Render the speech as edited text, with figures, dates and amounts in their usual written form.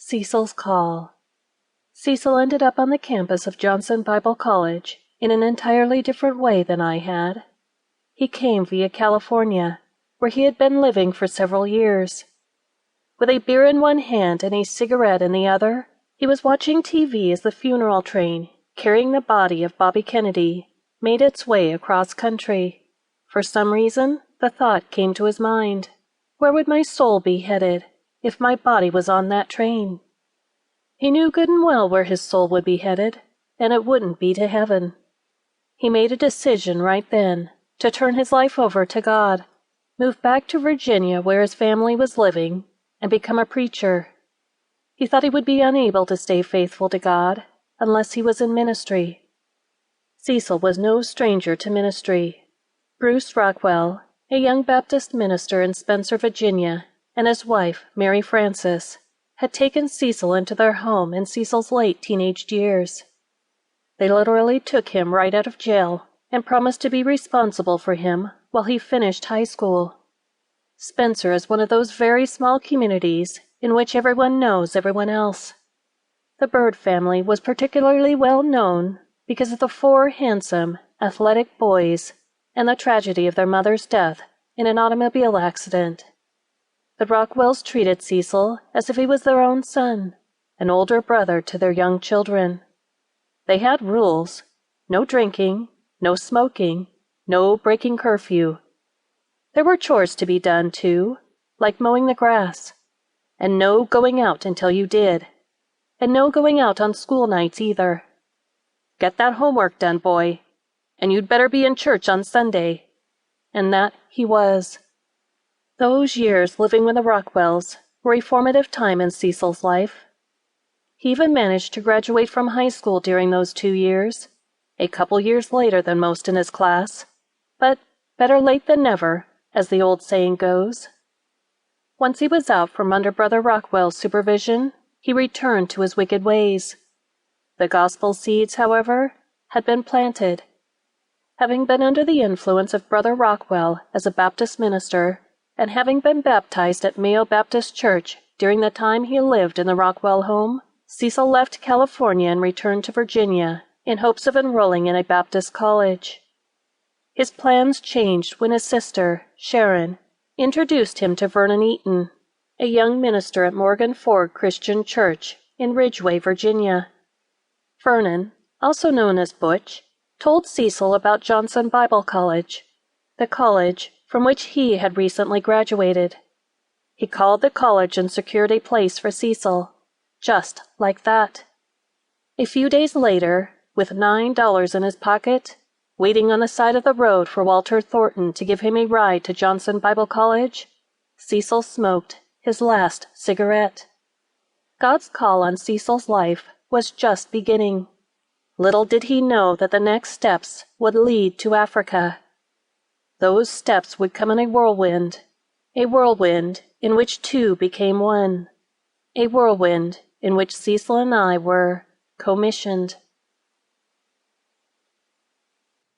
Cecil's Call. Cecil ended up on the campus of Johnson Bible College in an entirely different way than I had. He came via California, where he had been living for several years. With a beer in one hand and a cigarette in the other, he was watching TV as the funeral train, carrying the body of Bobby Kennedy, made its way across country. For some reason, the thought came to his mind, where would my soul be headed if my body was on that train? He knew good and well where his soul would be headed, and it wouldn't be to heaven. He made a decision right then to turn his life over to God, move back to Virginia where his family was living, and become a preacher. He thought he would be unable to stay faithful to God unless he was in ministry. Cecil was no stranger to ministry. Bruce Rockwell, a young Baptist minister in Spencer, Virginia, and his wife, Mary Frances, had taken Cecil into their home in Cecil's late teenage years. They literally took him right out of jail and promised to be responsible for him while he finished high school. Spencer is one of those very small communities in which everyone knows everyone else. The Byrd family was particularly well known because of the 4 handsome, athletic boys and the tragedy of their mother's death in an automobile accident. The Rockwells treated Cecil as if he was their own son, an older brother to their young children. They had rules: no drinking, no smoking, no breaking curfew. There were chores to be done, too, like mowing the grass, and no going out until you did, and no going out on school nights either. Get that homework done, boy, and you'd better be in church on Sunday. And that he was. Those years living with the Rockwells were a formative time in Cecil's life. He even managed to graduate from high school during those 2 years, a couple years later than most in his class, but better late than never, as the old saying goes. Once he was out from under Brother Rockwell's supervision, he returned to his wicked ways. The gospel seeds, however, had been planted. Having been under the influence of Brother Rockwell as a Baptist minister, and having been baptized at Mayo Baptist Church during the time he lived in the Rockwell home, Cecil left California and returned to Virginia in hopes of enrolling in a Baptist college. His plans changed when his sister, Sharon, introduced him to Vernon Eaton, a young minister at Morgan Ford Christian Church in Ridgeway, Virginia. Vernon, also known as Butch, told Cecil about Johnson Bible College, the college from which he had recently graduated. He called the college and secured a place for Cecil, just like that. A few days later, with $9 in his pocket, waiting on the side of the road for Walter Thornton to give him a ride to Johnson Bible College, Cecil smoked his last cigarette. God's call on Cecil's life was just beginning. Little did he know that the next steps would lead to Africa. Those steps would come in a whirlwind in which 2 became 1, a whirlwind in which Cecil and I were commissioned.